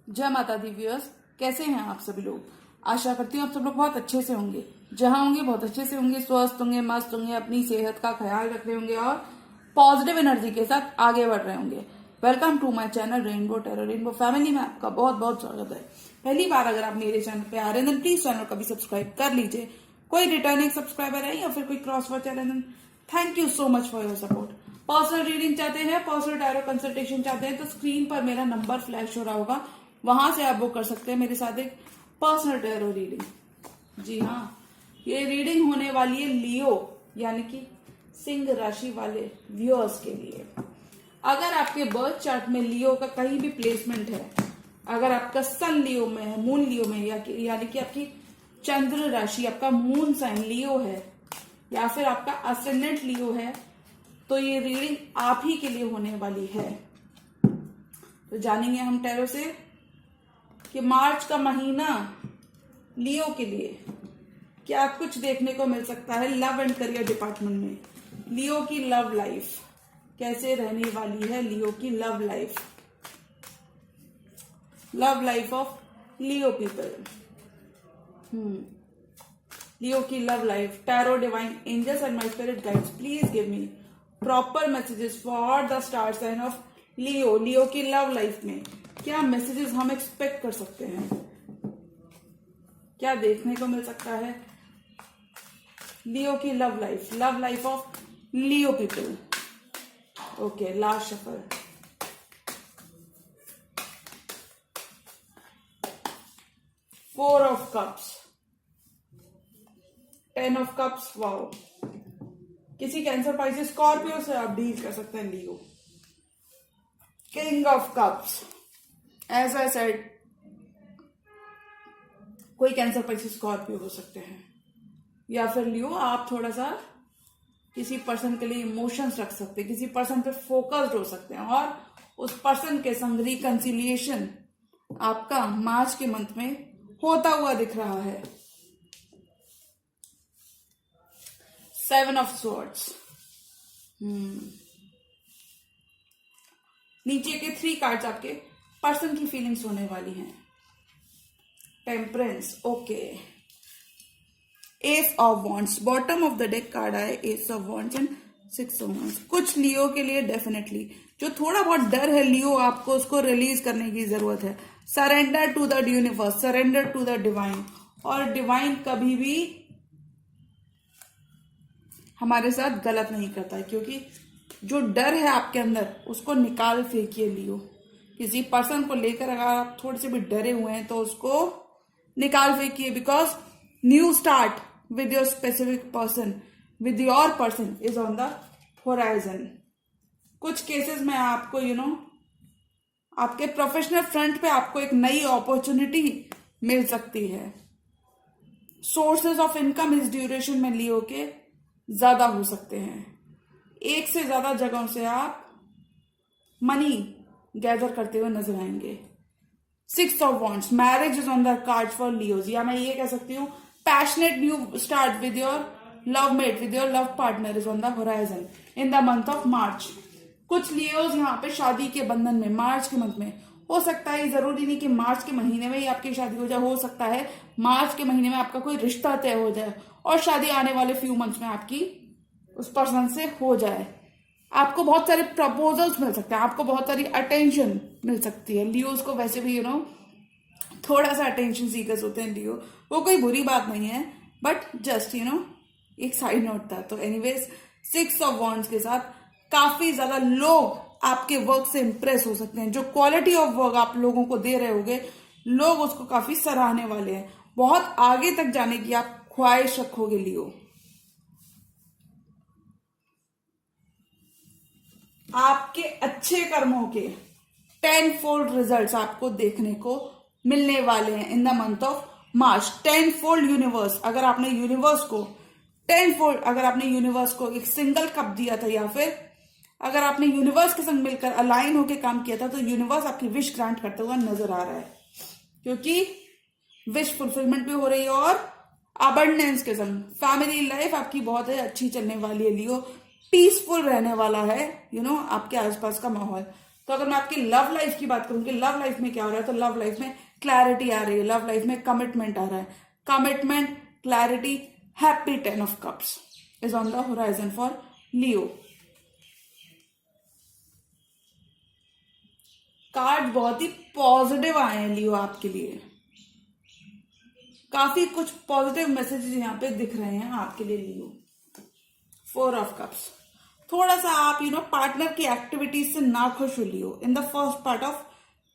जय माता the viewers, कैसे हैं आप सभी लोग। आशा करती हूँ आप सब लोग बहुत अच्छे से होंगे, जहां होंगे बहुत अच्छे से होंगे, स्वस्थ होंगे, मस्त होंगे, अपनी सेहत का ख्याल रख रहे होंगे और पॉजिटिव एनर्जी के साथ आगे बढ़ रहे होंगे। Welcome to my channel Rainbow Tarot. Rainbow family में आपका बहुत बहुत स्वागत है। पहली बार अगर आप मेरे चैनल पे आ रहे हैं प्लीज चैनल को भी सब्सक्राइब कर लीजिए। कोई रिटर्निंग सब्सक्राइबर है या फिर कोई क्रॉस वॉच है, thank you so much for your support. Personal reading चाहते हैं, पर्सनल टैरो कंसल्टेशन चाहते हैं तो स्क्रीन पर मेरा नंबर फ्लैश हो रहा होगा, वहां से आप बुक कर सकते हैं मेरे साथ एक पर्सनल टैरो रीडिंग। जी हाँ, ये रीडिंग होने वाली है लियो यानी कि सिंह राशि वाले व्यूअर्स के लिए। अगर आपके बर्थ चार्ट में लियो का कहीं भी प्लेसमेंट है, अगर आपका सन लियो में है, मून लियो में यानी कि आपकी चंद्र राशि, आपका मून साइन लियो है या फिर आपका असेंडेंट लियो है, तो ये रीडिंग आप ही के लिए होने वाली है। तो जानेंगे हम टैरो से कि मार्च का महीना लियो के लिए क्या कुछ देखने को मिल सकता है लव एंड करियर डिपार्टमेंट में। लियो की लव लाइफ कैसे रहने वाली है, लियो की love life of Leo people. Leo की love life. Tarot divine angels and my spirit guides, please give me proper messages for the star sign of Leo. Leo की love life में क्या messages हम expect कर सकते हैं, क्या देखने को मिल सकता है लियो की love life of Leo people. Okay, last shuffle. Four of cups, 10 of cups. Wow, किसी कैंसर, पाइसेस, स्कॉर्पियो से आप डील कर सकते हैं Leo. King of cups, as I said, कोई कैंसर, पाइसेस, स्कॉर्पियो हो सकते हैं या फिर लियो आप थोड़ा सा किसी पर्सन के लिए इमोशंस रख सकते हैं, किसी पर्सन पे फोकस्ड हो सकते हैं और उस पर्सन के संग रिकंसिलिएशन आपका मार्च के मंथ में होता हुआ दिख रहा है। 7 ऑफ स्वॉर्ड्स। नीचे के 3 कार्ड्स आपके पर्सन की फीलिंग्स होने वाली हैं। Temperance, okay. Ace of wands, bottom of the deck card आए ace of wands and 6 of wands. कुछ लियो के लिए डेफिनेटली जो थोड़ा बहुत डर है लियो, आपको उसको रिलीज करने की जरूरत है। Surrender to the universe, surrender to the divine. और डिवाइन कभी भी हमारे साथ गलत नहीं करता है, क्योंकि जो डर है आपके अंदर उसको निकाल फेंकिए लियो। किसी पर्सन को लेकर अगर आप थोड़े से भी डरे हुए हैं तो उसको निकाल फेंकिए, because new start with your specific person, with your person is on the horizon. कुछ केसेस में आपको आपके प्रोफेशनल फ्रंट पे आपको एक नई अपॉर्चुनिटी मिल सकती है। सोर्सेज ऑफ इनकम इस ड्यूरेशन में लियो के ज्यादा हो सकते हैं। एक से ज्यादा जगहों से आप मनी गैदर करते हुए नजर आएंगे। 6 of wands, marriage is on the card for Leos, या मैं ये कह सकती हूँ passionate new start with your love mate, with your love partner is on the horizon in the month of March. कुछ लियोज यहाँ पे शादी के बंधन में मार्च के मंथ में हो सकता है। जरूरी नहीं कि मार्च के महीने में ही आपकी शादी हो जाए, हो सकता है मार्च के महीने में आपका कोई रिश्ता तय हो जाए और शादी आने वाले फ्यू मंथ्स में आपकी उस पर्सन से हो जाए। आपको बहुत सारे प्रपोजल्स मिल सकते हैं, आपको बहुत सारी अटेंशन मिल सकती है। लियोज को वैसे भी थोड़ा सा अटेंशन सीकर्स होते हैं लियो, वो कोई बुरी बात नहीं है, बट जस्ट एक साइड नोट था। तो एनीवेज 6 ऑफ वॉन्ड्स के साथ काफी ज्यादा लोग आपके वर्क से इंप्रेस हो सकते हैं। जो क्वालिटी ऑफ वर्क आप लोगों को दे रहे होगे, लोग उसको काफी सराहने वाले हैं। बहुत आगे तक जाने की आप ख्वाहिश रखोगे लियो। आपके अच्छे कर्मों के 10-fold रिजल्ट्स आपको देखने को मिलने वाले हैं इन the month of March. 10-fold universe, अगर आपने यूनिवर्स को 10-fold, अगर आपने यूनिवर्स को एक सिंगल कप दिया था या फिर अगर आपने यूनिवर्स के संग मिलकर अलाइन होकर काम किया था, तो यूनिवर्स आपकी विश ग्रांट करते हुआ नजर आ रहा है, क्योंकि विश फुलफिलमेंट भी हो रही है और अबंडेंस के संग फैमिली लाइफ आपकी बहुत अच्छी चलने वाली है लियो। पीसफुल रहने वाला है आपके आसपास का माहौल। तो अगर मैं आपकी लव लाइफ की बात करूं कि लव लाइफ में क्या हो रहा है, तो लव लाइफ में क्लैरिटी आ रही है, लव लाइफ में कमिटमेंट आ रहा है, commitment, clarity, happy 10 of cups is on the horizon for Leo. Card बहुत ही पॉजिटिव आए हैं लियो आपके लिए, काफी कुछ पॉजिटिव मैसेजेस यहाँ पे दिख रहे हैं आपके लिए लियो। 4 ऑफ कप्स, थोड़ा सा आप पार्टनर की एक्टिविटीज से ना खुश हो Leo in the first part of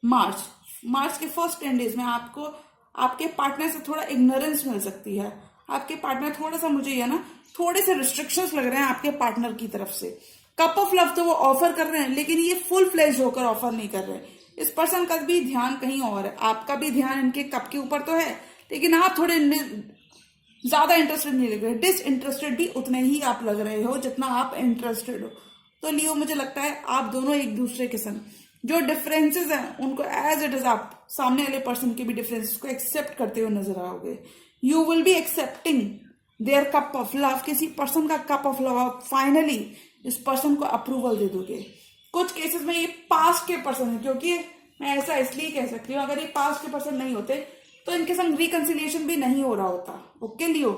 March के फर्स्ट 10 डेज में आपको आपके पार्टनर से थोड़ा इग्नोरेंस मिल सकती है। आपके पार्टनर थोड़ा सा, मुझे ये ना थोड़े से रिस्ट्रिक्शंस लग रहे हैं आपके पार्टनर की तरफ से। कप ऑफ लव तो वो ऑफर कर रहे हैं, लेकिन ये फुल फ्लेज होकर ऑफर नहीं कर रहे। इस पर्सन का भी ध्यान कहीं और है, आपका भी ध्यान इनके कप के ऊपर तो है, लेकिन आप थोड़े इनमें ज्यादा इंटरेस्टेड नहीं लग रहे, डिसइंटरेस्टेड भी उतने ही आप लग रहे हो जितना आप इंटरेस्टेड हो। तो लियो मुझे लगता है आप दोनों एक दूसरे के संग जो डिफरेंसेस हैं उनको एज इट इज आप सामने वाले पर्सन के भी डिफरेंसेस को एक्सेप्ट करते हुए नजर आओगे। You will be accepting their cup of love, किसी पर्सन का कप ऑफ लव आप फाइनली इस पर्सन को अप्रूवल दे दोगे। कुछ केसेस में ये पास्ट के पर्सन है, क्योंकि मैं ऐसा इसलिए कह सकती हूँ अगर ये पास्ट के पर्सन नहीं होते तो इनके संग रिकंसिलिएशन भी नहीं हो रहा होता। ओके लियो,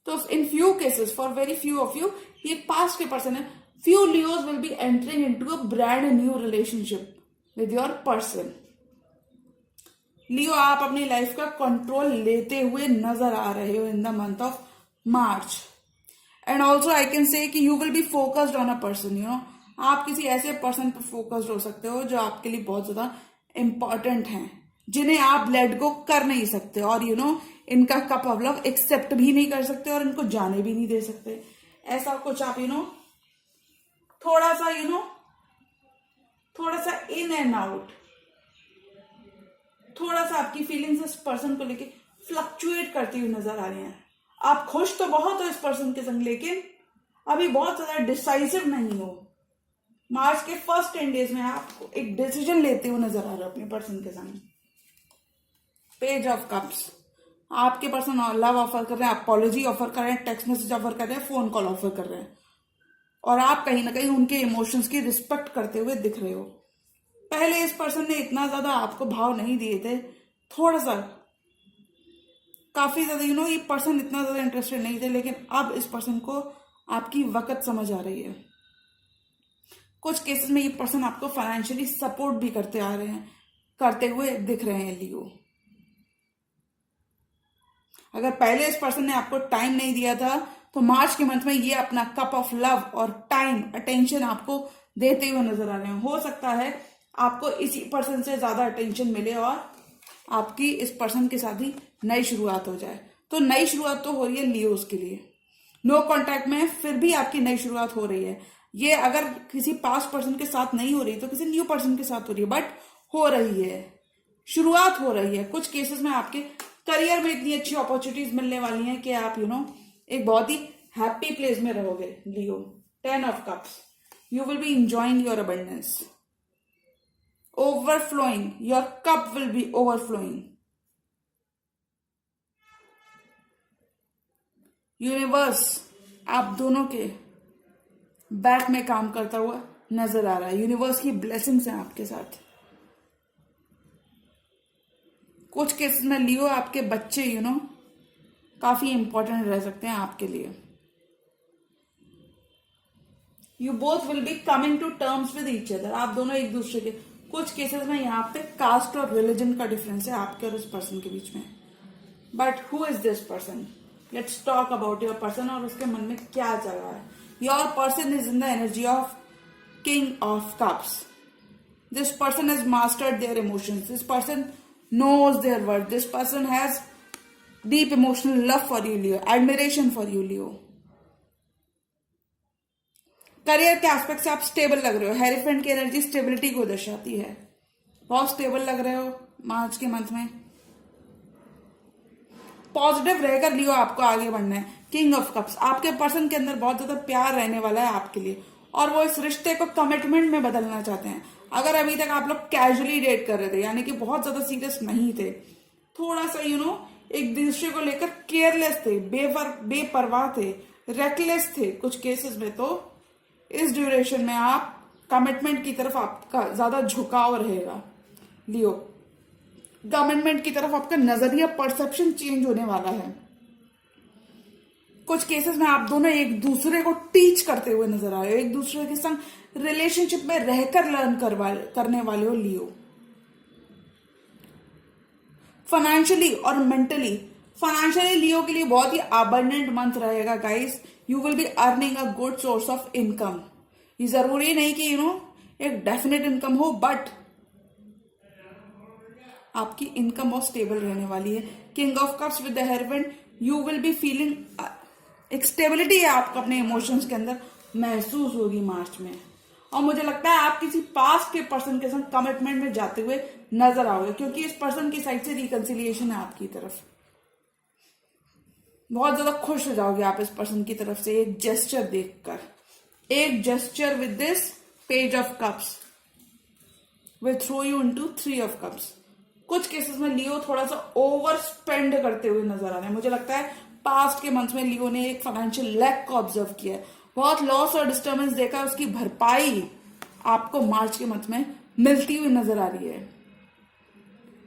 तो in few cases, for very few of you, ये पास्ट के पर्सन है। Few Leos will be entering into a brand new relationship with your person. Leo, आप अपनी लाइफ का कंट्रोल लेते हुए नजर आ रहे हो in the month of March. And also I can say कि you will be focused on a person, आप किसी ऐसे पर्सन पर फोकस्ड हो सकते हो जो आपके लिए बहुत ज्यादा इंपॉर्टेंट हैं, जिन्हें आप लेट गो कर नहीं सकते, और इनका कप ऑफ लव एक्सेप्ट भी नहीं कर सकते और इनको जाने भी नहीं दे सकते। ऐसा कुछ आप थोड़ा सा इन एंड आउट, थोड़ा सा आपकी फीलिंग्स इस पर्सन को लेके फ्लक्चुएट करती हुई नजर आ रही हैं। आप खुश तो बहुत हो इस पर्सन के संग, लेकिन अभी बहुत ज्यादा डिसाइसिव नहीं हो। मार्च के फर्स्ट 10 डेज में आपको एक डिसीजन लेते हुए नजर आ रहे हो अपने पर्सन के संग। पेज ऑफ कप्स, आपके पर्सन लव ऑफर कर रहे हैं, अपॉलॉजी ऑफर कर रहे हैं, टेक्स्ट मैसेज ऑफर कर रहे हैं, फोन कॉल ऑफर कर रहे हैं, और आप कहीं ना कहीं उनके इमोशंस की रिस्पेक्ट करते हुए दिख रहे हो। पहले इस पर्सन ने इतना ज्यादा आपको भाव नहीं दिए थे, थोड़ा सा काफी ज्यादा ये पर्सन इतना ज्यादा इंटरेस्टेड नहीं थे, लेकिन अब इस पर्सन को आपकी वक़्त समझ आ रही है। कुछ केसेस में ये पर्सन आपको फाइनेंशियली सपोर्ट भी करते हुए दिख रहे हैं लियो। अगर पहले इस पर्सन ने आपको टाइम नहीं दिया था, तो मार्च के मंथ में ये अपना कप ऑफ लव और टाइम, अटेंशन आपको देते हुए नजर आ रहे हैं। हो सकता है आपको इसी पर्सन से ज्यादा अटेंशन मिले और आपकी इस पर्सन के साथ ही नई शुरुआत हो जाए। तो नई शुरुआत तो हो रही है लियोस के लिए, नो कॉन्टैक्ट में फिर भी आपकी नई शुरुआत हो रही है। ये अगर किसी पास्ट पर्सन के साथ नहीं हो रही तो किसी न्यू पर्सन के साथ हो रही है, बट हो रही है, शुरुआत हो रही है। कुछ केसेस में आपके करियर में इतनी अच्छी अपॉर्चुनिटीज मिलने वाली हैं कि आप एक बहुत ही हैप्पी प्लेस में रहोगे लियो। 10 of cups, you will B enjoying your abundance, overflowing, your cup will be overflowing. Universe आप दोनों के बैक में काम करता हुआ नजर आ रहा है। यूनिवर्स की ब्लेसिंग्स हैं आपके साथ। कुछ केसेस में लियो आपके बच्चे काफी इंपॉर्टेंट रह सकते हैं आपके लिए। You both will be coming to terms with each other, आप दोनों एक दूसरे के। कुछ केसेस में यहाँ पे कास्ट और रिलीजन का डिफरेंस है आपके और उस पर्सन के बीच में, but who is this person? Let's talk about your person और उसके मन में क्या चल रहा है। Your person is in the energy of king of cups. This person has mastered their emotions, this person knows their worth, this person has deep emotional love for you Leo, admiration for you Leo. Career के aspect से आप stable लग रहे हो। हेरीफेंट की energy stability को दर्शाती है। बहुत स्टेबल लग रहे हो मार्च के मंथ में। पॉजिटिव रहकर लियो आपको आगे बढ़ना है। किंग ऑफ कप्स, आपके पर्सन के अंदर बहुत ज्यादा प्यार रहने वाला है आपके लिए, और वो इस रिश्ते को कमिटमेंट में बदलना चाहते हैं। अगर अभी तक आप लोग कैजुअली डेट कर रहे थे, यानी कि बहुत ज्यादा सीरियस नहीं थे, थोड़ा सा एक दूसरे को लेकर केयरलेस थे, बेपरवाह थे, रेकलेस थे कुछ केसेस में, तो इस ड्यूरेशन में आप कमिटमेंट की तरफ आपका ज्यादा झुकाव रहेगा लियो। कमिटमेंट की तरफ आपका नजरिया, परसेप्शन चेंज होने वाला है। कुछ केसेस में आप दोनों एक दूसरे को टीच करते हुए नजर आए हो, एक दूसरे के संग रिलेशनशिप में रहकर लर्न करने वाले हो लियो। फाइनेंशियली और मेंटली, फाइनेंशियली लियो के लिए बहुत ही अबंडेंट मंथ रहेगा guys. You will be earning a good source of income. ये जरूरी नहीं कि एक डेफिनेट इनकम हो, बट आपकी इनकम बहुत स्टेबल रहने वाली है। King of cups with the heroin, you will be feeling, एक स्टेबिलिटी है आपको अपने इमोशंस के अंदर महसूस होगी मार्च में। और मुझे लगता है आप किसी पास्ट के पर्सन के साथ कमिटमेंट में जाते हुए नजर आओगे, क्योंकि इस पर्सन की साइड से रिकंसिलिएशन है आपकी तरफ। बहुत ज्यादा खुश हो जाओगे आप इस पर्सन की तरफ से एक जेस्चर देखकर। एक gesture with this page of cups will throw you into 3 of cups. कुछ केसेस में लियो थोड़ा सा ओवर स्पेंड करते हुए नजर आ रहे हैं। मुझे लगता है पास्ट के मंथ में लियो ने एक फाइनेंशियल लैक को ऑब्जर्व किया है, बहुत लॉस और डिस्टर्बेंस देखा, उसकी भरपाई आपको मार्च के मंथ में मिलती हुई नजर आ रही है।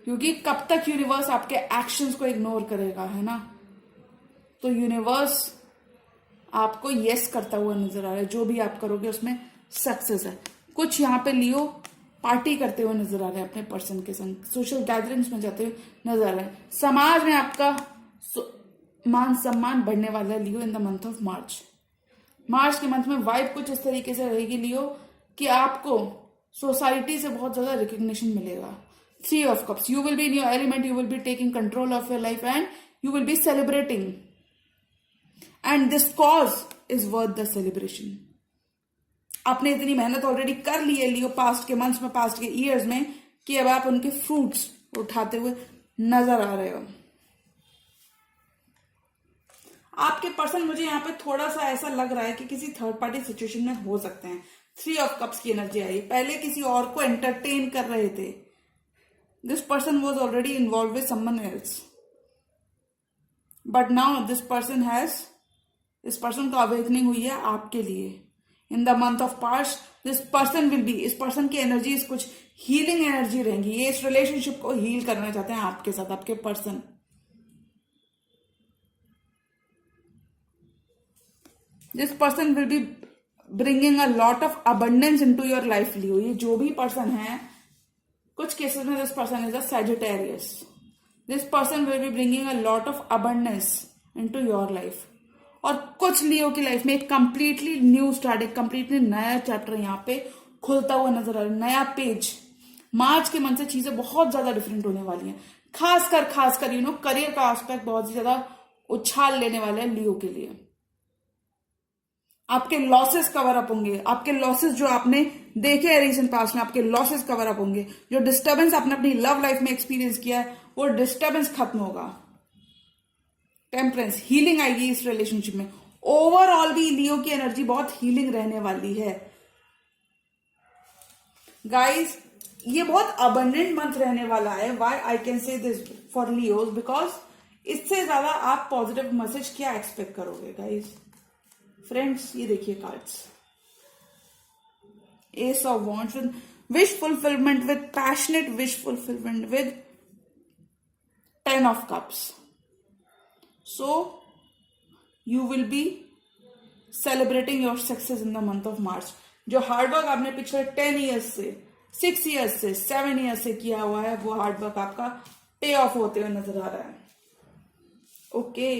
क्योंकि कब तक यूनिवर्स आपके एक्शंस को इग्नोर करेगा, है ना। तो यूनिवर्स आपको यस करता हुआ नजर आ रहा है, जो भी आप करोगे उसमें सक्सेस है। कुछ यहाँ पे लियो पार्टी करते हुए नजर आ रहे हैं अपने पर्सन के संग, सोशल गैदरिंग्स में जाते हुए नजर आ रहे हैं। समाज में आपका मान सम्मान बढ़ने वाला है Leo in the month of March. March के मंथ में वाइब कुछ इस तरीके से रहेगी लियो कि आपको सोसाइटी से बहुत ज्यादा रिकग्निशन मिलेगा। 3 of cups, you will be in your element, you will be taking control of your life and you will be celebrating, and this cause is worth the celebration. आपने इतनी मेहनत ऑलरेडी कर ली है लियो past के months में, past के years में, कि अब आप उनके फ्रूट्स उठाते हुए नजर आ रहे हो। आपके पर्सन मुझे यहाँ पे थोड़ा सा ऐसा लग रहा है कि किसी थर्ड पार्टी सिचुएशन में हो सकते हैं। 3 ऑफ कप्स की एनर्जी आई, पहले किसी और को एंटरटेन कर रहे थे। This person was already involve with someone else, but now this person को अवेकनिंग हुई है आपके लिए। इन the month of March this person will B, इस पर्सन की एनर्जी कुछ हीलिंग एनर्जी रहेंगी। ये इस रिलेशनशिप को हील करना चाहते हैं आपके साथ, आपके person. This person will be bringing a lot of abundance into your life Leo. ये जो भी पर्सन है, कुछ केसेस में this person is a Sagittarius. This person will be bringing a lot of abundance into your life. और कुछ Leo की life में एक कंप्लीटली न्यू स्टार्ट, एक कंप्लीटली नया चैप्टर यहाँ पे खुलता हुआ नजर आ रहा है, नया पेज। मार्च के मंथ से चीजें बहुत ज्यादा डिफरेंट होने वाली हैं, खासकर करियर का एस्पेक्ट बहुत ही ज्यादा उछाल लेने वाला है लियो के लिए। आपके लॉसेस कवर अप होंगे, आपके लॉसेस जो आपने देखे हैं रिसेंट पास्ट में, आपके लॉसेस कवर अप होंगे। जो डिस्टर्बेंस आपने अपनी लव लाइफ में एक्सपीरियंस किया है, वो डिस्टर्बेंस खत्म होगा। टेम्परेंस, हीलिंग आएगी इस रिलेशनशिप में। ओवरऑल भी लियो की एनर्जी बहुत हीलिंग रहने वाली है गाइस। ये बहुत अबंडेंट मंथ रहने वाला है। व्हाई आई कैन से दिस फॉर लियोज, बिकॉज इससे ज्यादा आप पॉजिटिव मैसेज क्या एक्सपेक्ट करोगे गाइस। फ्रेंड्स, ये देखिए cards, S of wands with wish fulfilment, with passionate wish fulfilment, with 10 of cups. So you will be celebrating your success in the month of March. जो hard work आपने पिछले 10 years से, 6 years से, 7 years से किया हुआ है, वो हार्डवर्क आपका पे ऑफ होते हुए नजर आ रहा है। ओके,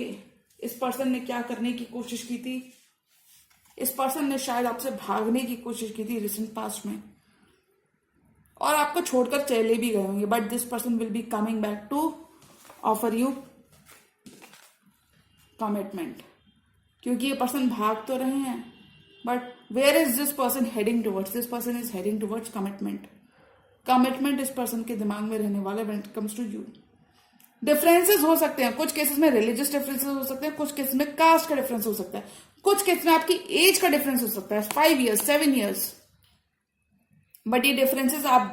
इस पर्सन ने क्या करने की कोशिश की थी? इस पर्सन ने शायद आपसे भागने की कोशिश की थी रिसेंट पास्ट में, और आपको छोड़कर चले भी गए होंगे, but this person will be coming back to offer you commitment. क्योंकि ये पर्सन भाग तो रहे हैं, but where is this person heading towards? This person is heading towards commitment. Commitment इस पर्सन के दिमाग में रहने वाला when it comes to you. Differences हो सकते हैं, कुछ केसेस में रिलीजियस डिफरेंसेस हो सकते हैं, कुछ केसेस में कास्ट का डिफरेंस हो सकता है, कुछ केसेस में आपकी एज का डिफरेंस हो सकता है, 5 ईयर्स, 7 ईयर्स। बट ये डिफरेंसेस आप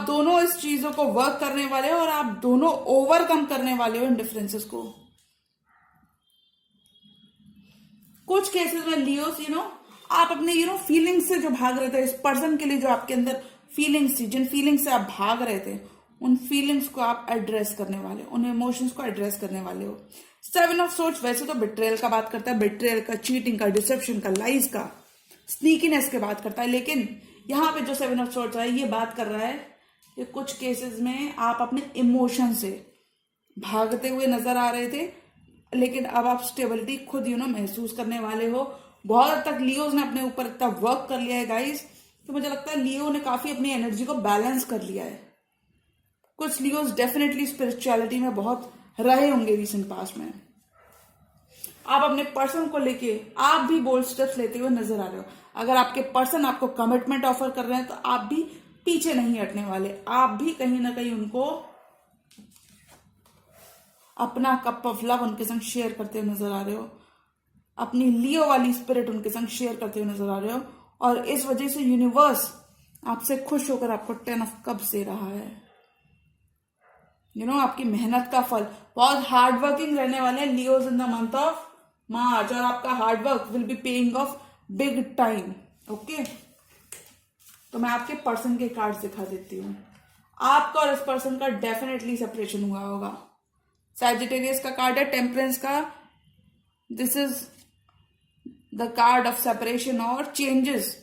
दोनों इस चीजों को वर्क करने वाले हो, और आप दोनों ओवरकम करने वाले हो इन डिफरेंसेस को। कुछ केसेस में लियोस आप अपने फीलिंग्स से जो भाग रहे थे, इस पर्सन के लिए जो आपके अंदर फीलिंग्स थी, जिन फीलिंग्स से आप भाग रहे थे, उन फीलिंग्स को आप एड्रेस करने वाले हो, उन इमोशंस को एड्रेस करने वाले हो। 7 ऑफ सोर्ड्स वैसे तो बिट्रेयल का बात करता है, बिट्रेयल का, चीटिंग का, डिसेप्शन का, लाइज का, स्नीकीनेस के बात करता है। लेकिन यहाँ पे जो 7 ऑफ सोर्ड्स है ये बात कर रहा है कि कुछ केसेस में आप अपने इमोशन से भागते हुए नजर आ रहे थे, लेकिन अब आप स्टेबिलिटी खुद महसूस करने वाले हो। बहुत हद तक लियोज ने अपने ऊपर इतना वर्क कर लिया है गाइस, तो मुझे लगता है लियो ने काफी अपनी एनर्जी को बैलेंस कर लिया है। कुछ लियोज डेफिनेटली स्पिरिचुअलिटी में बहुत रहे होंगे रिसेंट पास्ट में। आप अपने पर्सन को लेके आप भी बोल्ड स्टेप्स लेते हुए नजर आ रहे हो। अगर आपके पर्सन आपको कमिटमेंट ऑफर कर रहे हैं तो आप भी पीछे नहीं हटने वाले, आप भी कहीं ना कहीं उनको अपना कप ऑफ लव उनके संग शेयर करते हुए नजर आ रहे हो, अपनी लियो वाली स्पिरिट उनके संग शेयर करते हुए नजर आ रहे हो। और इस वजह से यूनिवर्स आपसे खुश होकर आपको 10 ऑफ कप्स दे रहा है। आपकी मेहनत का फल, बहुत हार्ड वर्किंग रहने वाले हैं Leos in the month of मार्च, और आपका hard work will be paying off big time. Okay, तो मैं आपके पर्सन के कार्ड्स दिखा देती हूँ। आपका और इस पर्सन का डेफिनेटली सेपरेशन हुआ होगा। सैजिटेरियस का कार्ड है, टेम्परेंस का, this is the card of separation और चेंजेस,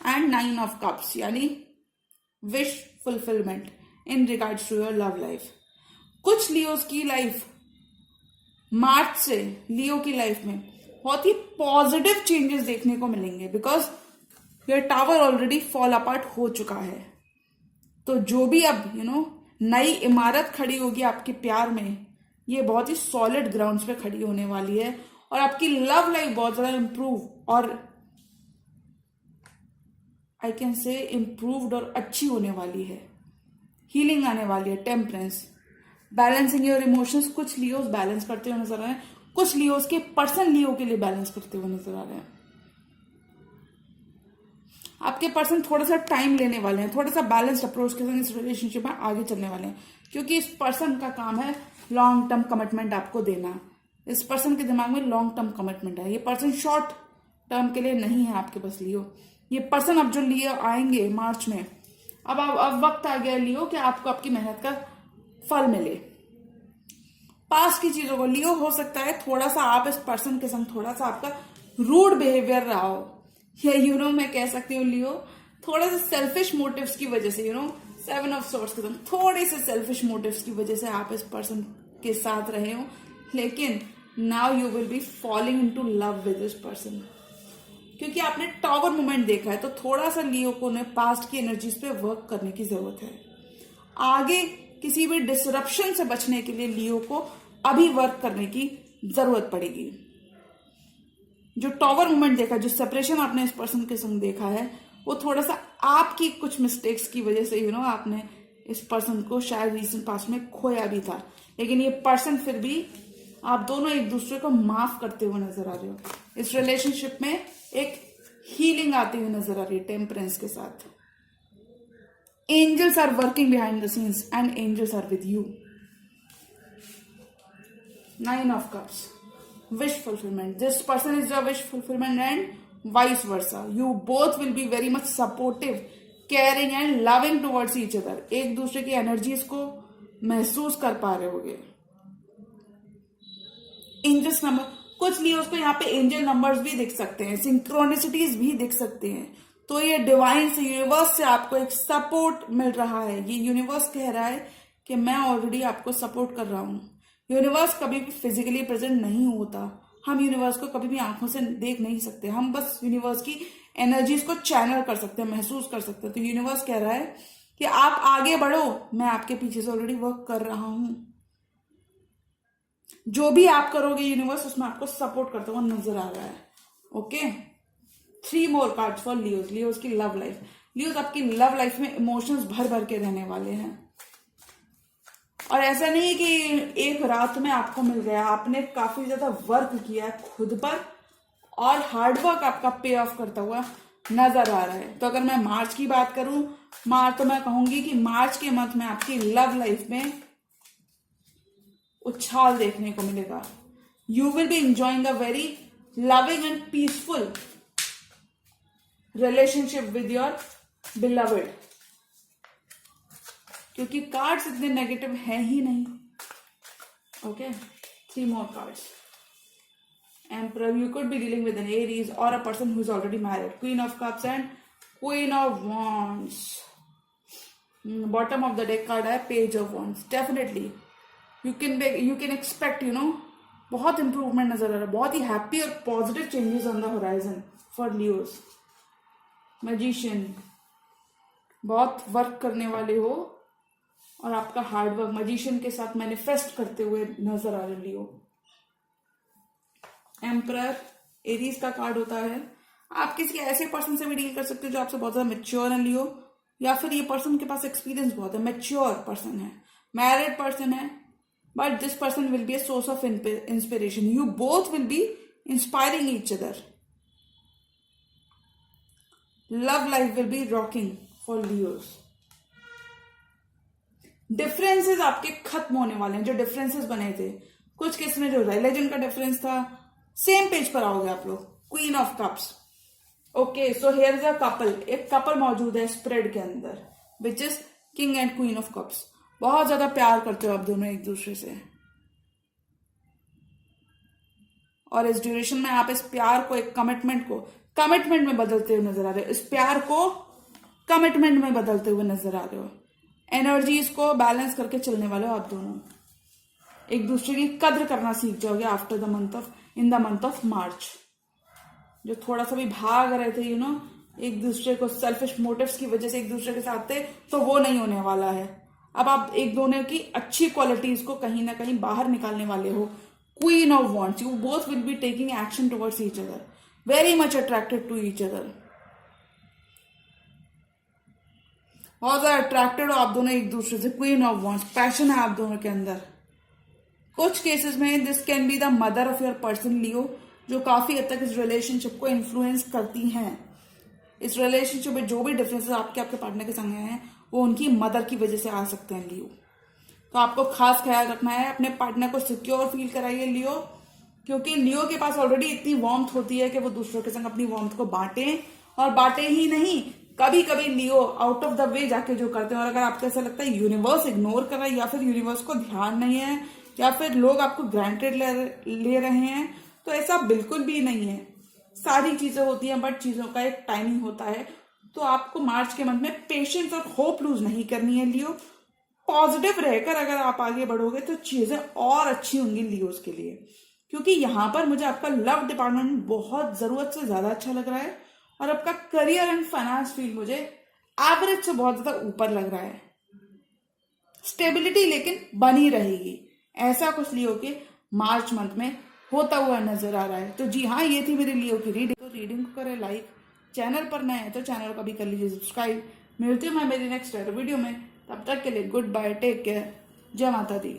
एंड 9 ऑफ कप्स यानी wish fulfilment in regards to your love life. कुछ लियोज की लाइफ मार्च से लियो की लाइफ में बहुत ही पॉजिटिव चेंजेस देखने को मिलेंगे, because your tower already fall apart हो चुका है। तो जो भी अब नई इमारत खड़ी होगी आपके प्यार में, ये बहुत ही सॉलिड ग्राउंड्स पे खड़ी होने वाली है, और आपकी लव लाइफ बहुत ज्यादा इंप्रूव और आई कैन से इंप्रूव्ड और अच्छी होने वाली है। हीलिंग आने वाली है, टेम्परेंस, बैलेंसिंग योर इमोशंस। कुछ लियोस बैलेंस करते हुए नजर आ रहे हैं, कुछ लियोस के पर्सन लियो के लिए बैलेंस करते हुए नजर आ रहे हैं। आपके पर्सन थोड़ा सा टाइम लेने वाले हैं, थोड़ा सा बैलेंस्ड अप्रोच के साथ इस रिलेशनशिप में आगे चलने वाले हैं, क्योंकि इस पर्सन का काम है लॉन्ग टर्म कमिटमेंट आपको देना। इस पर्सन के दिमाग में लॉन्ग टर्म कमिटमेंट है। ये पर्सन शॉर्ट टर्म के लिए नहीं है आपके पास लियो। ये पर्सन अब जो लियो आएंगे मार्च में, अब वक्त आ गया लियो कि आपको आपकी मेहनत का फल मिले। पास की चीजों को लियो, हो सकता है थोड़ा सा आप इस पर्सन के संग थोड़ा सा आपका रूड बिहेवियर रहा हो, या मैं कह सकती हूँ लियो थोड़ा सा सेल्फिश मोटिव्स की वजह से 7 ऑफ सोर्ड्स के संग थोड़े से सेल्फिश मोटिव्स की वजह से आप इस पर्सन के साथ रहे हो। लेकिन now you will be falling into love with this person, क्योंकि आपने टॉवर मोमेंट देखा है। तो थोड़ा सा लियो को ने पास्ट की एनर्जीज पे वर्क करने की जरूरत है। आगे किसी भी डिसरप्शन से बचने के लिए लियो को अभी वर्क करने की जरूरत पड़ेगी। जो टॉवर मोमेंट देखा, जो सेपरेशन आपने इस पर्सन के संग देखा है, वो थोड़ा सा आपकी कुछ मिस्टेक्स की वजह से आपने इस पर्सन को शायद रिसेंट पास्ट में खोया भी था। लेकिन ये पर्सन फिर भी आप दोनों एक दूसरे को माफ करते हुए नजर आ रहे हो। इस रिलेशनशिप में एक हीलिंग आती हुई नजर आ रही है टेम्परेंस के साथ। Angels are working behind the scenes and angels are with you. 9 of cups, wish fulfillment. This person is your wish fulfillment and vice versa. You both will be very much supportive, caring and loving towards each other. एक दूसरे की energies को महसूस कर पा रहे होगे। Angels number, कुछ लिए उसको यहाँ पे एंजल नंबर्स भी दिख सकते हैं, सिंक्रोनिसिटीज भी दिख सकते हैं। तो ये डिवाइन से, यूनिवर्स से आपको एक सपोर्ट मिल रहा है। ये यूनिवर्स कह रहा है कि मैं ऑलरेडी आपको सपोर्ट कर रहा हूं। यूनिवर्स कभी भी फिजिकली प्रेजेंट नहीं होता, हम यूनिवर्स को कभी भी आंखों से देख नहीं सकते, हम बस यूनिवर्स की एनर्जीज को चैनल कर सकते हैं, महसूस कर सकते हैं। तो यूनिवर्स कह रहा है कि आप आगे बढ़ो, मैं आपके पीछे से ऑलरेडी वर्क कर रहा हूं। जो भी आप करोगे यूनिवर्स उसमें आपको सपोर्ट करता हुआ नजर आ रहा है। Okay, 3 more cards for Leos. Leos की लव लाइफ, लियोज आपकी लव लाइफ में इमोशंस भर भर के रहने वाले हैं। और ऐसा नहीं है कि एक रात में आपको मिल गया, आपने काफी ज्यादा वर्क किया है खुद पर, और हार्ड वर्क आपका पे ऑफ करता हुआ नजर आ रहा है। तो अगर मैं मार्च की बात करूं, तो मैं कहूंगी कि मार्च के मंथ में आपकी लव लाइफ में उछाल देखने को मिलेगा। You will B enjoying a very loving and peaceful relationship with your beloved, क्योंकि कार्ड्स इतने नेगेटिव हैं ही नहीं. Okay, 3 more cards. Emperor, you could be dealing with an Aries or a person who is already married. Queen of Cups and Queen of Wands. Bottom of the deck card है Page of Wands. Definitely you can expect, बहुत improvement नजर आ रहा है, बहुत ही happy और positive changes on the horizon for Leos. Magician, बहुत work करने वाले हो और आपका हार्ड वर्क मैजिशियन के साथ मैनिफेस्ट करते हुए नजर आ रहे लियो. एम्परर एरीज का कार्ड होता है. आप किसी ऐसे पर्सन से भी डील कर सकते हो जो आपसे बहुत ज्यादा मेच्योर है लियो, या फिर ये पर्सन के पास एक्सपीरियंस बहुत है, मेच्योर पर्सन है, मैरिड पर्सन है, but this person will be a source of inspiration. You both will B inspiring each other. Love life will be rocking for Leos. Differences आपके खत्म होने वाले हैं. जो डिफरेंसेस बने थे कुछ केस में, जो रिलीजन का डिफरेंस था, सेम पेज पर आओगे आप लोग. Queen of cups. Okay, so here is a couple. एक कपल मौजूद है स्प्रेड के अंदर, which is king and queen of cups. बहुत ज्यादा प्यार करते हो आप दोनों एक दूसरे से, और इस ड्यूरेशन में आप इस प्यार को, एक कमिटमेंट को कमिटमेंट में बदलते हुए नजर आ रहे हो. इस प्यार को कमिटमेंट में बदलते हुए नजर आ रहे हो. एनर्जीज को बैलेंस करके चलने वाले हो आप दोनों. एक दूसरे की कद्र करना सीख जाओगे after in the month of मार्च. जो थोड़ा सा भी भाग रहे थे एक दूसरे को सेल्फिश मोटिव्स की वजह से एक दूसरे के साथ थे, तो वो नहीं होने वाला है. अब आप एक दोनों की अच्छी क्वालिटीज को कहीं ना कहीं बाहर निकालने वाले हो. Queen of wands. You both will be taking action towards each other, very much attracted to each other. बहुत ज्यादा अट्रैक्टेड हो आप दोनों एक दूसरे से. Queen of wands. पैशन है आप दोनों के अंदर. कुछ केसेस में this can be the mother of your person Leo, जो काफी हद तक इस रिलेशनशिप को इन्फ्लुएंस करती हैं. इस रिलेशनशिप में जो भी डिफरेंसेस आपके पार्टनर के संग हैं, वो उनकी मदर की वजह से आ सकते हैं लियो. तो आपको खास ख्याल रखना है. अपने पार्टनर को सिक्योर फील कराइए लियो, क्योंकि लियो के पास ऑलरेडी इतनी वार्मथ होती है कि वो दूसरों के संग अपनी वार्मथ को बांटे, और बांटे ही नहीं, कभी कभी लियो आउट ऑफ द वे जाके जो करते हैं. और अगर आपको ऐसा लगता है यूनिवर्स इग्नोर कर रहा है, या फिर यूनिवर्स को ध्यान नहीं है, या फिर लोग आपको ग्रांटेड ले रहे हैं, तो ऐसा बिल्कुल भी नहीं है. सारी चीजें होती हैं, बट चीजों का एक टाइमिंग होता है. तो आपको मार्च के मंथ में पेशेंस और होप लूज नहीं करनी है लियो. पॉजिटिव रहकर अगर आप आगे बढ़ोगे तो चीजें और अच्छी होंगी लियोज के लिए, क्योंकि यहां पर मुझे आपका लव डिपार्टमेंट बहुत जरूरत से ज्यादा अच्छा लग रहा है, और आपका करियर एंड फाइनेंस फील्ड मुझे एवरेज से बहुत ज्यादा ऊपर लग रहा है. स्टेबिलिटी लेकिन बनी रहेगी, ऐसा कुछ लियो के मार्च मंथ में होता हुआ नजर आ रहा है. तो जी हाँ, ये थी मेरे लियो की रीडिंग. तो रीडिंग को करें लाइक, चैनल पर नए हैं तो चैनल को भी कर लीजिए सब्सक्राइब. मिलती हूँ मैं मेरी नेक्स्ट वीडियो में. तब तक के लिए गुड बाय, टेक केयर, जय माता दी.